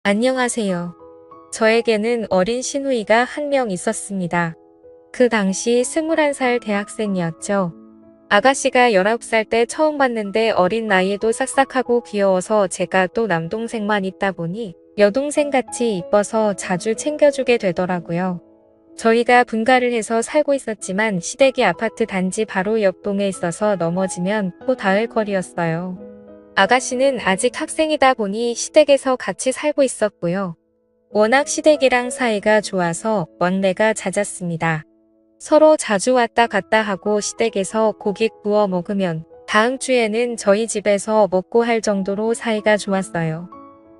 안녕하세요. 저에게는 어린 시누이가 한 명 있었습니다. 그 당시 21살 대학생이었죠. 아가씨가 19살 때 처음 봤는데 어린 나이에도 싹싹하고 귀여워서 제가 또 남동생만 있다 보니 여동생같이 이뻐서 자주 챙겨주게 되더라고요. 저희가 분가를 해서 살고 있었지만 시댁이 아파트 단지 바로 옆 동에 있어서 넘어지면 코 닿을 거리였어요. 아가씨는 아직 학생이다 보니 시댁에서 같이 살고 있었고요. 워낙 시댁이랑 사이가 좋아서 왕래가 잦았습니다. 서로 자주 왔다 갔다 하고 시댁에서 고기 구워 먹으면 다음 주에는 저희 집에서 먹고 할 정도로 사이가 좋았어요.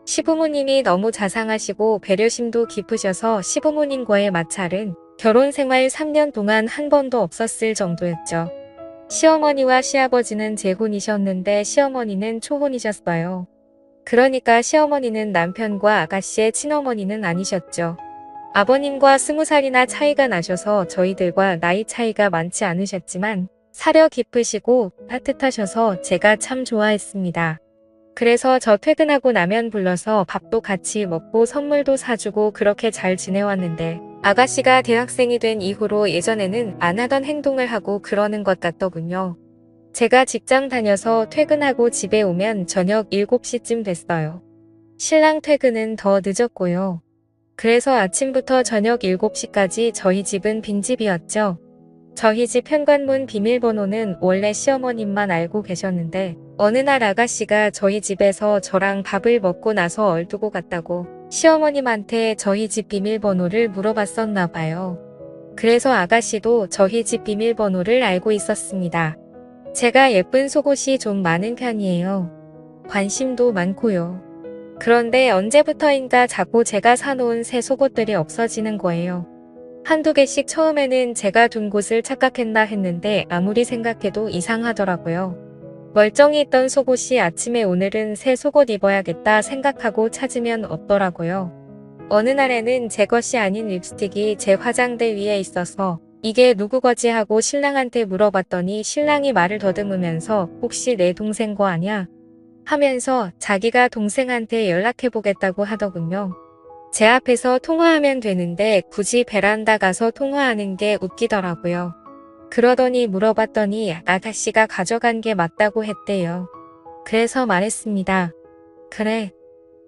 시부모님이 너무 자상하시고 배려심도 깊으셔서 시부모님과의 마찰은 결혼 생활 3년 동안 한 번도 없었을 정도였죠. 시어머니와 시아버지는 재혼이셨는데 시어머니는 초혼이셨어요. 그러니까 시어머니는 남편과 아가씨의 친어머니는 아니셨죠. 아버님과 20살이나 차이가 나셔서 저희들과 나이 차이가 많지 않으셨지만 사려 깊으시고 따뜻하셔서 제가 참 좋아했습니다. 그래서 저 퇴근하고 나면 불러서 밥도 같이 먹고 선물도 사주고 그렇게 잘 지내왔는데 아가씨가 대학생이 된 이후로 예전에는 안 하던 행동을 하고 그러는 것 같더군요. 제가 직장 다녀서 퇴근하고 집에 오면 저녁 7시쯤 됐어요. 신랑 퇴근은 더 늦었고요. 그래서 아침부터 저녁 7시까지 저희 집은 빈집이었죠. 저희 집 현관문 비밀번호는 원래 시어머님만 알고 계셨는데 어느 날 아가씨가 저희 집에서 저랑 밥을 먹고 나서 얼두고 갔다고 시어머님한테 저희 집 비밀번호를 물어봤었나 봐요. 그래서 아가씨도 저희 집 비밀번호를 알고 있었습니다. 제가 예쁜 속옷이 좀 많은 편이에요. 관심도 많고요. 그런데 언제부터인가 자꾸 제가 사놓은 새 속옷들이 없어지는 거예요. 한두 개씩 처음에는 제가 둔 곳을 착각했나 했는데 아무리 생각해도 이상하더라고요. 멀쩡히 있던 속옷이 아침에 오늘은 새 속옷 입어야겠다 생각하고 찾으면 없더라고요. 어느 날에는 제 것이 아닌 립스틱이 제 화장대 위에 있어서 이게 누구 거지 하고 신랑한테 물어봤더니 신랑이 말을 더듬으면서 혹시 내 동생 거 아냐? 하면서 자기가 동생한테 연락해보겠다고 하더군요. 제 앞에서 통화하면 되는데 굳이 베란다 가서 통화하는 게 웃기더라고요. 그러더니 물어봤더니 아가씨가 가져간 게 맞다고 했대요. 그래서 말했습니다. 그래.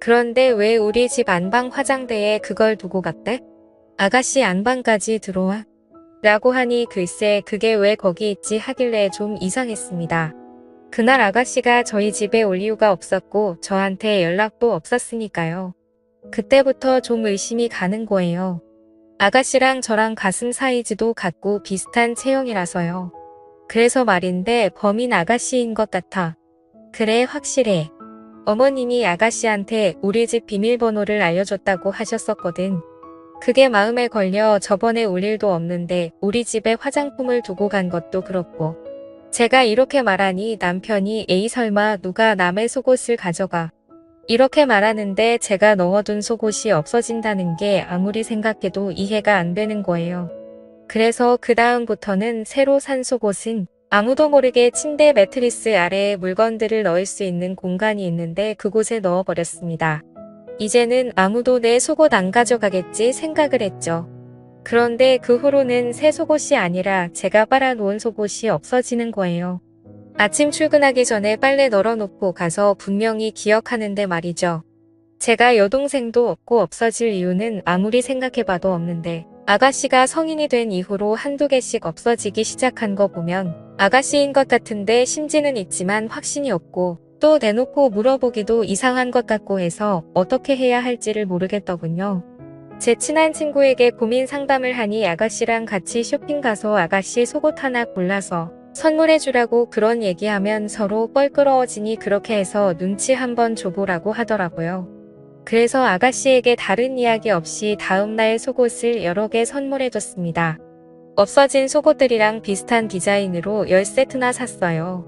그런데 왜 우리 집 안방 화장대에 그걸 두고 갔대? 아가씨 안방까지 들어와? 라고 하니 글쎄 그게 왜 거기 있지 하길래 좀 이상했습니다. 그날 아가씨가 저희 집에 올 이유가 없었고 저한테 연락도 없었으니까요. 그때부터 좀 의심이 가는 거예요. 아가씨랑 저랑 가슴 사이즈도 같고 비슷한 체형이라서요. 그래서 말인데 범인 아가씨인 것 같아. 그래 확실해. 어머님이 아가씨한테 우리 집 비밀번호를 알려줬다고 하셨었거든. 그게 마음에 걸려 저번에 올 일도 없는데 우리 집에 화장품을 두고 간 것도 그렇고. 제가 이렇게 말하니 남편이 에이 설마 누가 남의 속옷을 가져가. 이렇게 말하는데 제가 넣어둔 속옷이 없어진다는 게 아무리 생각해도 이해가 안 되는 거예요. 그래서 그 다음부터는 새로 산 속옷은 아무도 모르게 침대 매트리스 아래에 물건들을 넣을 수 있는 공간이 있는데 그곳에 넣어버렸습니다. 이제는 아무도 내 속옷 안 가져가겠지 생각을 했죠. 그런데 그 후로는 새 속옷이 아니라 제가 빨아놓은 속옷이 없어지는 거예요. 아침 출근하기 전에 빨래 널어놓고 가서 분명히 기억하는데 말이죠. 제가 여동생도 없고 없어질 이유는 아무리 생각해봐도 없는데 아가씨가 성인이 된 이후로 한두 개씩 없어지기 시작한 거 보면 아가씨인 것 같은데 심지는 있지만 확신이 없고 또 대놓고 물어보기도 이상한 것 같고 해서 어떻게 해야 할지를 모르겠더군요. 제 친한 친구에게 고민 상담을 하니 아가씨랑 같이 쇼핑 가서 아가씨 속옷 하나 골라서 선물해주라고 그런 얘기하면 서로 껄끄러워지니 그렇게 해서 눈치 한번 줘보라고 하더라고요. 그래서 아가씨에게 다른 이야기 없이 다음날 속옷을 여러 개 선물해줬습니다. 없어진 속옷들이랑 비슷한 디자인으로 10세트나 샀어요.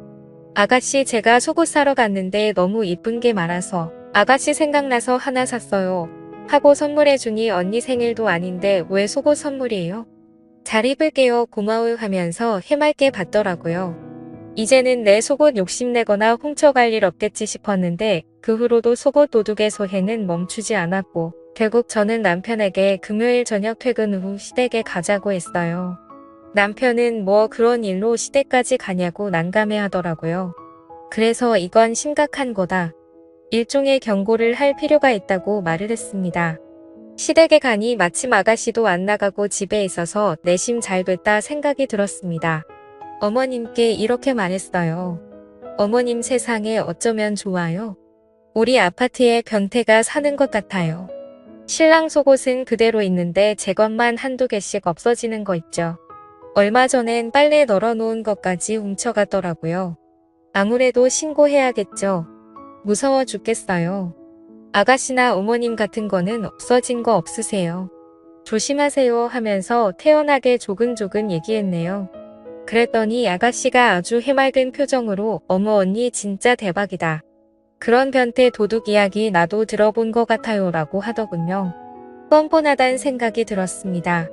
아가씨 제가 속옷 사러 갔는데 너무 이쁜 게 많아서 아가씨 생각나서 하나 샀어요. 하고 선물해주니 언니 생일도 아닌데 왜 속옷 선물이에요? 잘 입을게요 고마워요 하면서 해맑게 받더라고요. 이제는 내 속옷 욕심내거나 훔쳐갈 일 없겠지 싶었는데 그 후로도 속옷 도둑의 소해는 멈추지 않았고 결국 저는 남편에게 금요일 저녁 퇴근 후 시댁에 가자고 했어요. 남편은 뭐 그런 일로 시댁까지 가냐고 난감해 하더라고요. 그래서 이건 심각한 거다. 일종의 경고를 할 필요가 있다고 말을 했습니다. 시댁에 가니 마침 아가씨도 안 나가고 집에 있어서 내심 잘 됐다 생각이 들었습니다. 어머님께 이렇게 말했어요. 어머님 세상에 어쩌면 좋아요. 우리 아파트에 변태가 사는 것 같아요. 신랑 속옷은 그대로 있는데 제 것만 한두 개씩 없어지는 거 있죠. 얼마 전엔 빨래 널어놓은 것까지 훔쳐가더라고요. 아무래도 신고해야겠죠. 무서워 죽겠어요. 아가씨나 어머님 같은 거는 없어진 거 없으세요? 조심하세요 하면서 태연하게 조근조근 얘기했네요. 그랬더니 아가씨가 아주 해맑은 표정으로 어머 언니 진짜 대박이다. 그런 변태 도둑 이야기 나도 들어본 것 같아요 라고 하더군요. 뻔뻔하단 생각이 들었습니다.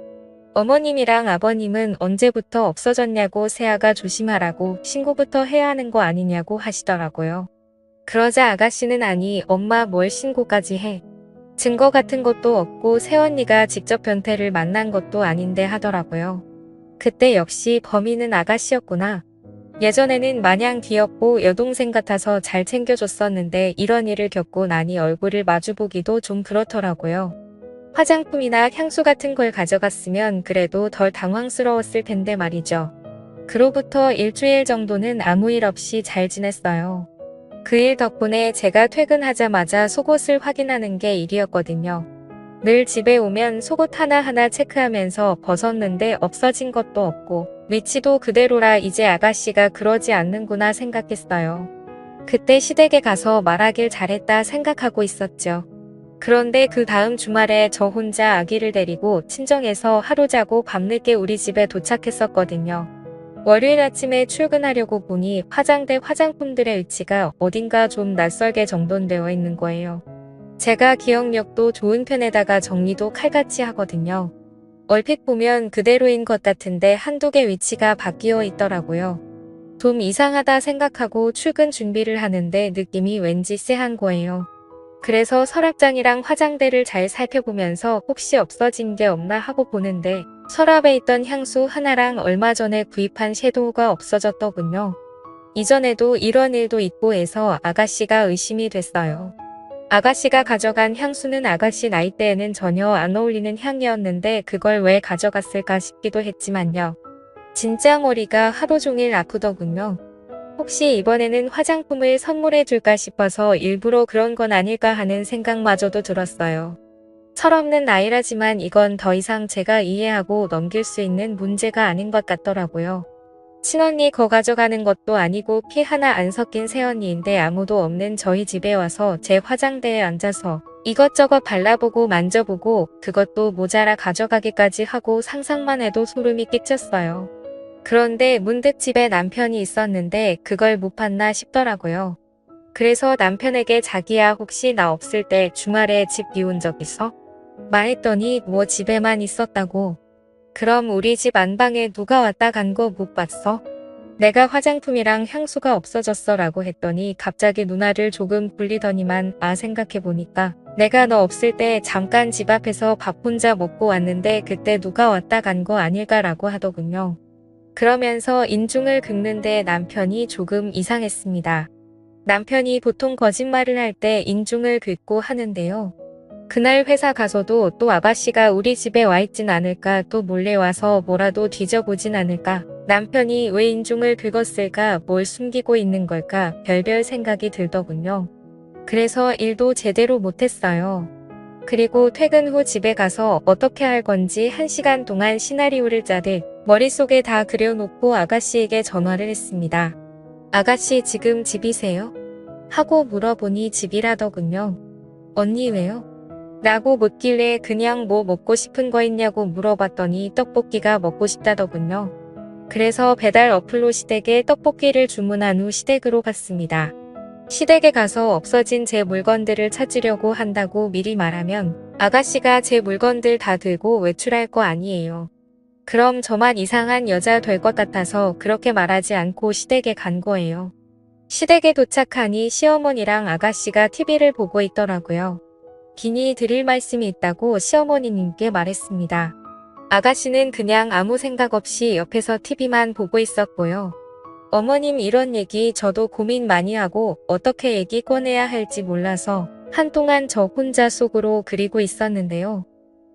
어머님이랑 아버님은 언제부터 없어졌냐고 새아가 조심하라고 신고부터 해야 하는 거 아니냐고 하시더라고요. 그러자 아가씨는 아니 엄마 뭘 신고까지 해. 증거 같은 것도 없고 새언니가 직접 변태를 만난 것도 아닌데 하더라고요. 그때 역시 범인은 아가씨였구나. 예전에는 마냥 귀엽고 여동생 같아서 잘 챙겨줬었는데 이런 일을 겪고 나니 얼굴을 마주보기도 좀 그렇더라고요. 화장품이나 향수 같은 걸 가져갔으면 그래도 덜 당황스러웠을 텐데 말이죠. 그로부터 일주일 정도는 아무 일 없이 잘 지냈어요. 그 일 덕분에 제가 퇴근하자마자 속옷을 확인하는 게 일이었거든요. 늘 집에 오면 속옷 하나하나 체크하면서 벗었는데 없어진 것도 없고 위치도 그대로라 이제 아가씨가 그러지 않는구나 생각했어요. 그때 시댁에 가서 말하길 잘했다 생각하고 있었죠. 그런데 그 다음 주말에 저 혼자 아기를 데리고 친정에서 하루 자고 밤늦게 우리 집에 도착했었거든요. 월요일 아침에 출근하려고 보니 화장대 화장품들의 위치가 어딘가 좀 낯설게 정돈되어 있는 거예요. 제가 기억력도 좋은 편에다가 정리도 칼같이 하거든요. 얼핏 보면 그대로인 것 같은데 한두 개 위치가 바뀌어 있더라고요. 좀 이상하다 생각하고 출근 준비를 하는데 느낌이 왠지 쎄한 거예요. 그래서 서랍장이랑 화장대를 잘 살펴보면서 혹시 없어진 게 없나 하고 보는데 서랍에 있던 향수 하나랑 얼마 전에 구입한 섀도우가 없어졌더군요. 이전에도 이런 일도 있고 해서 아가씨가 의심이 됐어요. 아가씨가 가져간 향수는 아가씨 나이대에는 전혀 안 어울리는 향이었는데 그걸 왜 가져갔을까 싶기도 했지만요. 진짜 머리가 하루 종일 아프더군요. 혹시 이번에는 화장품을 선물해 줄까 싶어서 일부러 그런 건 아닐까 하는 생각마저도 들었어요. 철없는 아이라지만 이건 더 이상 제가 이해하고 넘길 수 있는 문제가 아닌 것 같더라고요. 친언니 거 가져가는 것도 아니고 피 하나 안 섞인 새언니인데 아무도 없는 저희 집에 와서 제 화장대에 앉아서 이것저것 발라보고 만져보고 그것도 모자라 가져가기까지 하고 상상만 해도 소름이 끼쳤어요. 그런데 문득 집에 남편이 있었는데 그걸 못 봤나 싶더라고요. 그래서 남편에게 자기야 혹시 나 없을 때 주말에 집 비운 적 있어? 말했더니 뭐 집에만 있었다고. 그럼 우리 집 안방에 누가 왔다 간 거 못 봤어? 내가 화장품이랑 향수가 없어졌어 라고 했더니 갑자기 누나를 조금 굴리더니만 생각해보니까 내가 너 없을 때 잠깐 집 앞에서 밥 혼자 먹고 왔는데 그때 누가 왔다 간 거 아닐까 라고 하더군요. 그러면서 인중을 긁는데 남편이 조금 이상했습니다. 남편이 보통 거짓말을 할 때 인중을 긁고 하는데요. 그날 회사 가서도 또 아가씨가 우리 집에 와 있진 않을까 또 몰래 와서 뭐라도 뒤져보진 않을까 남편이 왜 인중을 긁었을까 뭘 숨기고 있는 걸까 별별 생각이 들더군요. 그래서 일도 제대로 못했어요. 그리고 퇴근 후 집에 가서 어떻게 할 건지 1시간 동안 시나리오를 짜듯 머릿속에 다 그려놓고 아가씨에게 전화를 했습니다. 아가씨 지금 집이세요? 하고 물어보니 집이라더군요. 언니 왜요? 라고 묻길래 그냥 뭐 먹고 싶은 거 있냐고 물어봤더니 떡볶이가 먹고 싶다더군요. 그래서 배달 어플로 시댁에 떡볶이를 주문한 후 시댁으로 갔습니다. 시댁에 가서 없어진 제 물건들을 찾으려고 한다고 미리 말하면 아가씨가 제 물건들 다 들고 외출할 거 아니에요. 그럼 저만 이상한 여자 될 것 같아서 그렇게 말하지 않고 시댁에 간 거예요. 시댁에 도착하니 시어머니랑 아가씨가 TV를 보고 있더라고요. 긴히 드릴 말씀이 있다고 시어머니님께 말했습니다. 아가씨는 그냥 아무 생각 없이 옆에서 TV만 보고 있었고요. 어머님 이런 얘기 저도 고민 많이 하고 어떻게 얘기 꺼내야 할지 몰라서 한동안 저 혼자 속으로 그리고 있었는데요.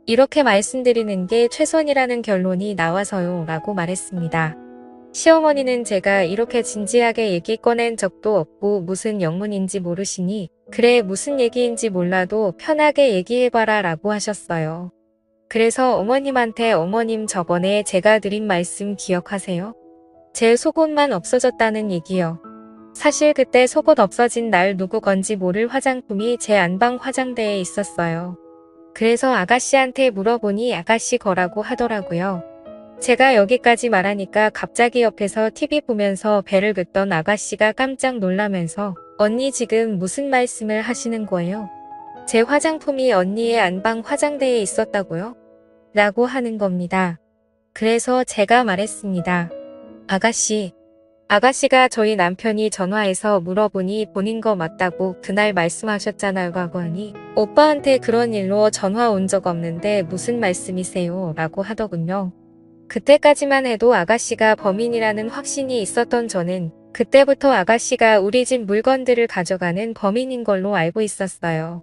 이렇게 말씀드리는 게 최선이라는 결론이 나와서요 라고 말했습니다. 시어머니는 제가 이렇게 진지하게 얘기 꺼낸 적도 없고 무슨 영문인지 모르시니 그래 무슨 얘기인지 몰라도 편하게 얘기해봐라 라고 하셨어요. 그래서 어머님한테 어머님 저번에 제가 드린 말씀 기억하세요? 제 속옷만 없어졌다는 얘기요. 사실 그때 속옷 없어진 날 누구 건지 모를 화장품이 제 안방 화장대에 있었어요. 그래서 아가씨한테 물어보니 아가씨 거라고 하더라고요. 제가 여기까지 말하니까 갑자기 옆에서 TV 보면서 배를 긋던 아가씨가 깜짝 놀라면서 언니 지금 무슨 말씀을 하시는 거예요? 제 화장품이 언니의 안방 화장대에 있었다고요? 라고 하는 겁니다. 그래서 제가 말했습니다. 아가씨가 저희 남편이 전화해서 물어보니 본인 거 맞다고 그날 말씀하셨잖아요 라고 하니 오빠한테 그런 일로 전화 온 적 없는데 무슨 말씀이세요? 라고 하더군요. 그때까지만 해도 아가씨가 범인이라는 확신이 있었던 저는 그때부터 아가씨가 우리 집 물건들을 가져가는 범인인 걸로 알고 있었어요.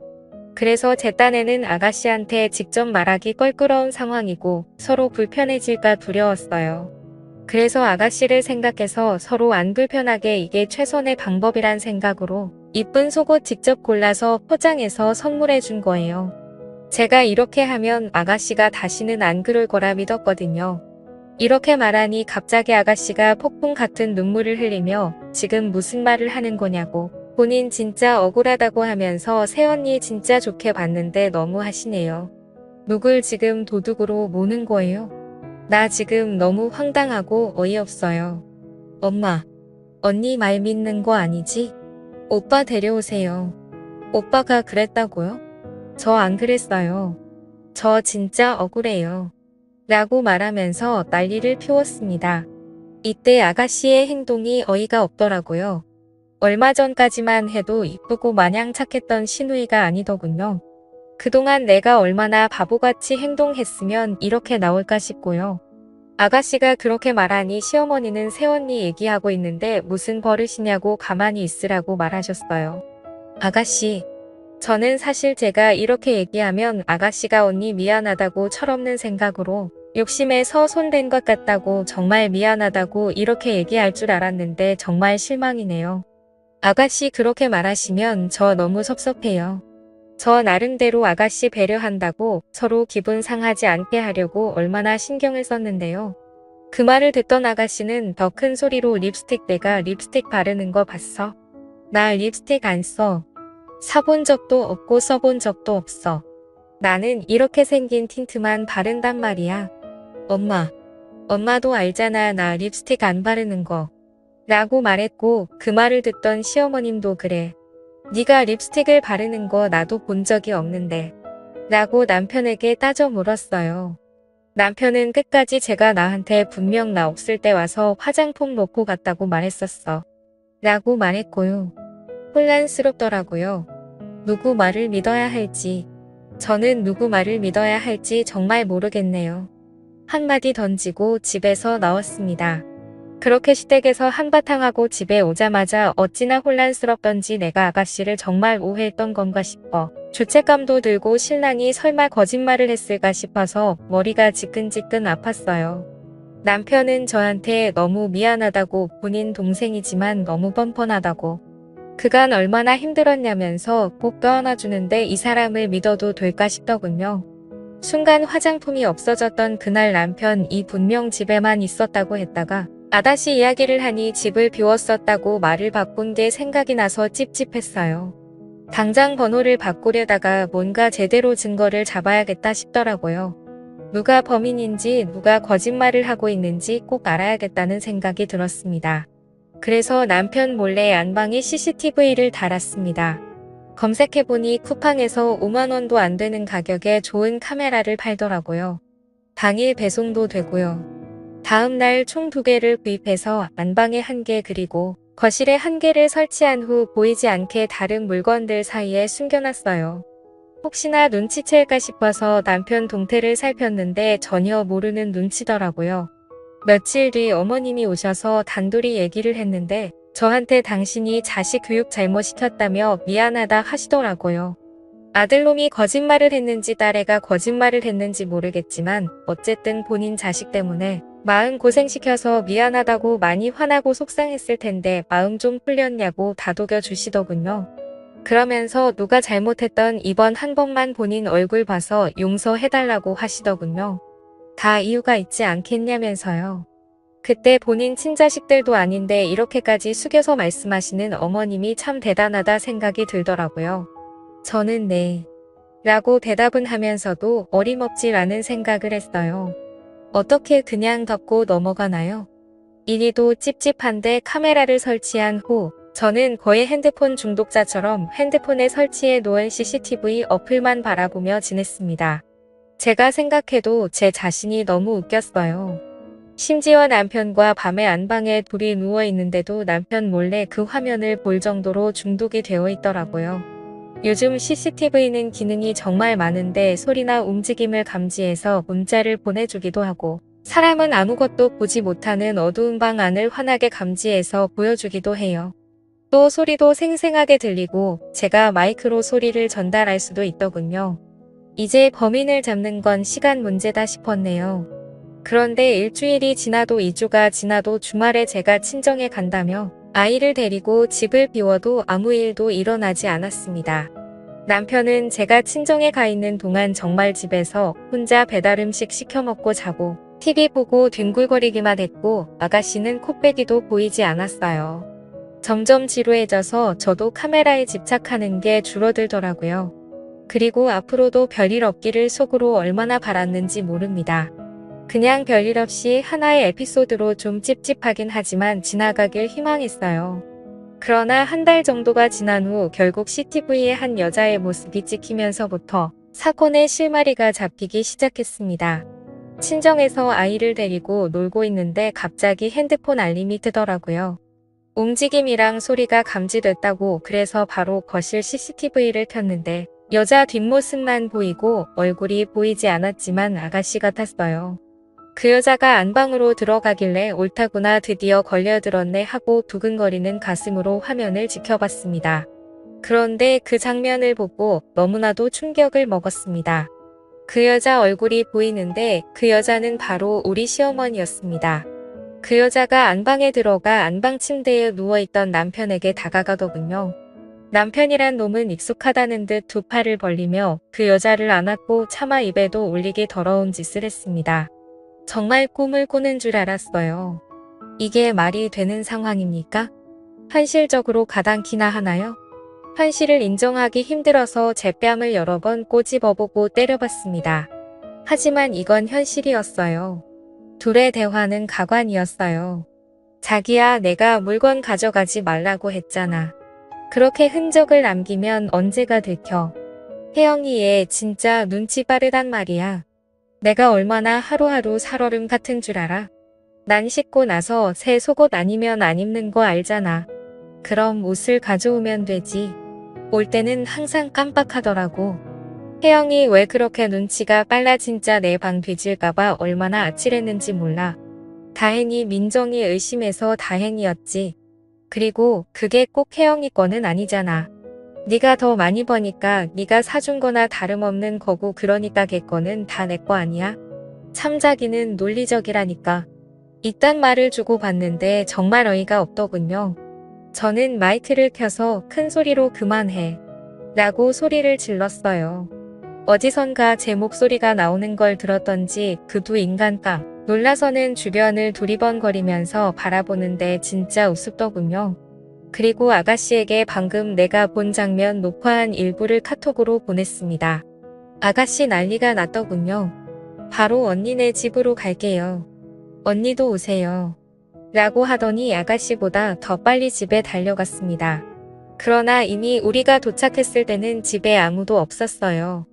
그래서 제 딴에는 아가씨한테 직접 말하기 껄끄러운 상황이고 서로 불편해질까 두려웠어요. 그래서 아가씨를 생각해서 서로 안 불편하게 이게 최선의 방법이란 생각으로 이쁜 속옷 직접 골라서 포장해서 선물해 준 거예요. 제가 이렇게 하면 아가씨가 다시는 안 그럴 거라 믿었거든요. 이렇게 말하니 갑자기 아가씨가 폭풍 같은 눈물을 흘리며 지금 무슨 말을 하는 거냐고 본인 진짜 억울하다고 하면서 새언니 진짜 좋게 봤는데 너무 하시네요. 누굴 지금 도둑으로 모는 거예요? 나 지금 너무 황당하고 어이없어요. 엄마, 언니 말 믿는 거 아니지? 오빠 데려오세요. 오빠가 그랬다고요? 저 안 그랬어요. 저 진짜 억울해요. 라고 말하면서 난리를 피웠습니다. 이때 아가씨의 행동이 어이가 없더라고요. 얼마 전까지만 해도 이쁘고 마냥 착했던 시누이가 아니더군요. 그동안 내가 얼마나 바보같이 행동했으면 이렇게 나올까 싶고요. 아가씨가 그렇게 말하니 시어머니는 새언니 얘기하고 있는데 무슨 버릇이냐고 가만히 있으라고 말하셨어요. 아가씨, 저는 사실 제가 이렇게 얘기하면 아가씨가 언니 미안하다고 철없는 생각으로 욕심에서 손댄 것 같다고 정말 미안하다고 이렇게 얘기할 줄 알았는데 정말 실망이네요. 아가씨 그렇게 말하시면 저 너무 섭섭해요. 저 나름대로 아가씨 배려한다고 서로 기분 상하지 않게 하려고 얼마나 신경을 썼는데요. 그 말을 듣던 아가씨는 더 큰 소리로 립스틱 내가 립스틱 바르는 거 봤어? 나 립스틱 안 써. 사본 적도 없고 써본 적도 없어. 나는 이렇게 생긴 틴트만 바른단 말이야. 엄마도 알잖아 나 립스틱 안 바르는 거. 라고 말했고 그 말을 듣던 시어머님도 그래. 네가 립스틱을 바르는 거 나도 본 적이 없는데. 라고 남편에게 따져 물었어요. 남편은 끝까지 제가 나한테 분명 나 없을 때 와서 화장품 놓고 갔다고 말했었어. 라고 말했고요. 혼란스럽더라고요. 누구 말을 믿어야 할지. 저는 누구 말을 믿어야 할지 정말 모르겠네요. 한마디 던지고 집에서 나왔습니다. 그렇게 시댁에서 한바탕 하고 집에 오자마자 어찌나 혼란스럽던지 내가 아가씨를 정말 오해했던 건가 싶어 죄책감도 들고 신랑이 설마 거짓말을 했을까 싶어서 머리가 지끈지끈 아팠어요. 남편은 저한테 너무 미안하다고 본인 동생이지만 너무 뻔뻔하다고 그간 얼마나 힘들었냐면서 꼭 껴안아주는데 이 사람을 믿어도 될까 싶더군요. 순간 화장품이 없어졌던 그날 남편이 분명 집에만 있었다고 했다가 아다시 이야기를 하니 집을 비웠었다고 말을 바꾼 게 생각이 나서 찝찝했어요. 당장 번호를 바꾸려다가 뭔가 제대로 증거를 잡아야겠다 싶더라고요. 누가 범인인지 누가 거짓말을 하고 있는지 꼭 알아야겠다는 생각이 들었습니다. 그래서 남편 몰래 안방에 CCTV를 달았습니다. 검색해보니 쿠팡에서 5만 원도 안 되는 가격에 좋은 카메라를 팔더라고요. 당일 배송도 되고요. 다음 날 총 2개를 구입해서 안방에 1개 그리고 거실에 한 개를 설치한 후 보이지 않게 다른 물건들 사이에 숨겨놨어요. 혹시나 눈치챌까 싶어서 남편 동태를 살폈는데 전혀 모르는 눈치더라고요. 며칠 뒤 어머님이 오셔서 단둘이 얘기를 했는데 저한테 당신이 자식 교육 잘못시켰다며 미안하다 하시더라고요. 아들놈이 거짓말을 했는지 딸애가 거짓말을 했는지 모르겠지만 어쨌든 본인 자식 때문에 마음 고생시켜서 미안하다고 많이 화나고 속상했을 텐데 마음 좀 풀렸냐고 다독여 주시더군요. 그러면서 누가 잘못했던 이번 한 번만 본인 얼굴 봐서 용서해달라고 하시더군요. 다 이유가 있지 않겠냐면서요. 그때 본인 친자식들도 아닌데 이렇게까지 숙여서 말씀하시는 어머님이 참 대단하다 생각이 들더라고요. 저는 네. 라고 대답은 하면서도 어림없지라는 생각을 했어요. 어떻게 그냥 덮고 넘어가나요? 이리도 찝찝한데 카메라를 설치한 후 저는 거의 핸드폰 중독자처럼 핸드폰에 설치해 놓은 CCTV 어플만 바라보며 지냈습니다. 제가 생각해도 제 자신이 너무 웃겼어요. 심지어 남편과 밤에 안방에 둘이 누워 있는데도 남편 몰래 그 화면을 볼 정도로 중독이 되어 있더라고요. 요즘 CCTV는 기능이 정말 많은데 소리나 움직임을 감지해서 문자를 보내주기도 하고 사람은 아무것도 보지 못하는 어두운 방 안을 환하게 감지해서 보여주기도 해요. 또 소리도 생생하게 들리고 제가 마이크로 소리를 전달할 수도 있더군요. 이제 범인을 잡는 건 시간 문제다 싶었네요. 그런데 일주일이 지나도 2주가 지나도 주말에 제가 친정에 간다며 아이를 데리고 집을 비워도 아무 일도 일어나지 않았습니다. 남편은 제가 친정에 가 있는 동안 정말 집에서 혼자 배달음식 시켜 먹고 자고 TV 보고 뒹굴거리기만 했고 아가씨는 코빼기도 보이지 않았어요. 점점 지루해져서 저도 카메라에 집착하는 게 줄어들더라고요. 그리고 앞으로도 별일 없기를 속으로 얼마나 바랐는지 모릅니다. 그냥 별일 없이 하나의 에피소드로 좀 찝찝하긴 하지만 지나가길 희망했어요. 그러나 한 달 정도가 지난 후 결국 CCTV에 한 여자의 모습이 찍히면서부터 사건의 실마리가 잡히기 시작했습니다. 친정에서 아이를 데리고 놀고 있는데 갑자기 핸드폰 알림이 뜨더라고요. 움직임이랑 소리가 감지됐다고. 그래서 바로 거실 CCTV를 켰는데 여자 뒷모습만 보이고 얼굴이 보이지 않았지만 아가씨 같았어요. 그 여자가 안방으로 들어가길래 옳다구나 드디어 걸려들었네 하고 두근거리는 가슴으로 화면을 지켜봤습니다. 그런데 그 장면을 보고 너무나도 충격을 먹었습니다. 그 여자 얼굴이 보이는데 그 여자는 바로 우리 시어머니였습니다. 그 여자가 안방에 들어가 안방 침대에 누워있던 남편에게 다가가더군요. 남편이란 놈은 익숙하다는 듯 두 팔을 벌리며 그 여자를 안았고 차마 입에도 올리기 더러운 짓을 했습니다. 정말 꿈을 꾸는 줄 알았어요. 이게 말이 되는 상황입니까? 현실적으로 가당키나 하나요? 현실을 인정하기 힘들어서 제 뺨을 여러 번 꼬집어보고 때려봤습니다. 하지만 이건 현실이었어요. 둘의 대화는 가관이었어요. 자기야, 내가 물건 가져가지 말라고 했잖아. 그렇게 흔적을 남기면 언제가 들켜. 혜영이 얘 진짜 눈치 빠르단 말이야. 내가 얼마나 하루하루 살얼음 같은 줄 알아? 난 씻고 나서 새 속옷 아니면 안 입는 거 알잖아. 그럼 옷을 가져오면 되지. 올 때는 항상 깜빡하더라고. 혜영이 왜 그렇게 눈치가 빨라. 진짜 내 방 뒤질까봐 얼마나 아찔했는지 몰라. 다행히 민정이 의심해서 다행이었지. 그리고 그게 꼭 혜영이 거는 아니잖아. 네가 더 많이 버니까 네가 사준 거나 다름없는 거고 그러니까 걔 거는 다 내 거 아니야? 참자기는 논리적이라니까. 이딴 말을 주고 받는데 정말 어이가 없더군요. 저는 마이크를 켜서 큰 소리로 그만해 라고 소리를 질렀어요. 어디선가 제 목소리가 나오는 걸 들었던지 그 두 인간감 놀라서는 주변을 두리번거리면서 바라보는데 진짜 우습더군요. 그리고 아가씨에게 방금 내가 본 장면 녹화한 일부를 카톡으로 보냈습니다. 아가씨 난리가 났더군요. 바로 언니네 집으로 갈게요. 언니도 오세요. 라고 하더니 아가씨보다 더 빨리 집에 달려갔습니다. 그러나 이미 우리가 도착했을 때는 집에 아무도 없었어요.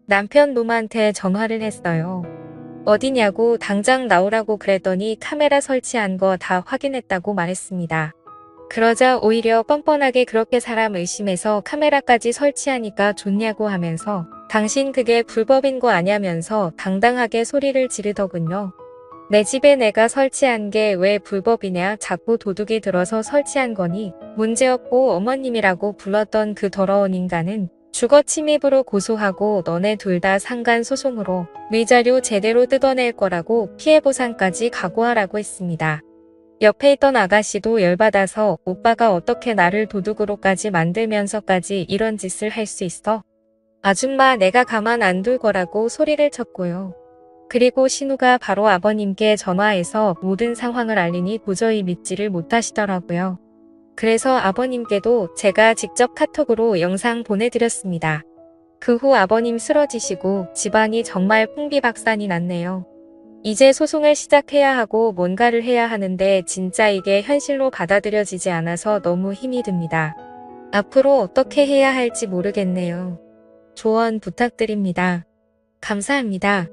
남편 놈한테 전화를 했어요. 어디냐고 당장 나오라고 그랬더니 카메라 설치한 거 다 확인했다고 말했습니다. 그러자 오히려 뻔뻔하게 그렇게 사람 의심해서 카메라까지 설치하니까 좋냐고 하면서 당신 그게 불법인 거 아냐면서 당당하게 소리를 지르더군요. 내 집에 내가 설치한 게 왜 불법이냐, 자꾸 도둑이 들어서 설치한 거니 문제없고 어머님이라고 불렀던 그 더러운 인간은 주거 침입으로 고소하고 너네 둘 다 상간 소송으로 위자료 제대로 뜯어낼 거라고 피해보상까지 각오하라고 했습니다. 옆에 있던 아가씨도 열받아서 오빠가 어떻게 나를 도둑으로까지 만들면서까지 이런 짓을 할 수 있어? 아줌마 내가 가만 안 둘 거라고 소리를 쳤고요. 그리고 신우가 바로 아버님께 전화해서 모든 상황을 알리니 도저히 믿지를 못하시더라고요. 그래서 아버님께도 제가 직접 카톡으로 영상 보내드렸습니다. 그 후 아버님 쓰러지시고 집안이 정말 풍비박산이 났네요. 이제 소송을 시작해야 하고 뭔가를 해야 하는데 진짜 이게 현실로 받아들여지지 않아서 너무 힘이 듭니다. 앞으로 어떻게 해야 할지 모르겠네요. 조언 부탁드립니다. 감사합니다.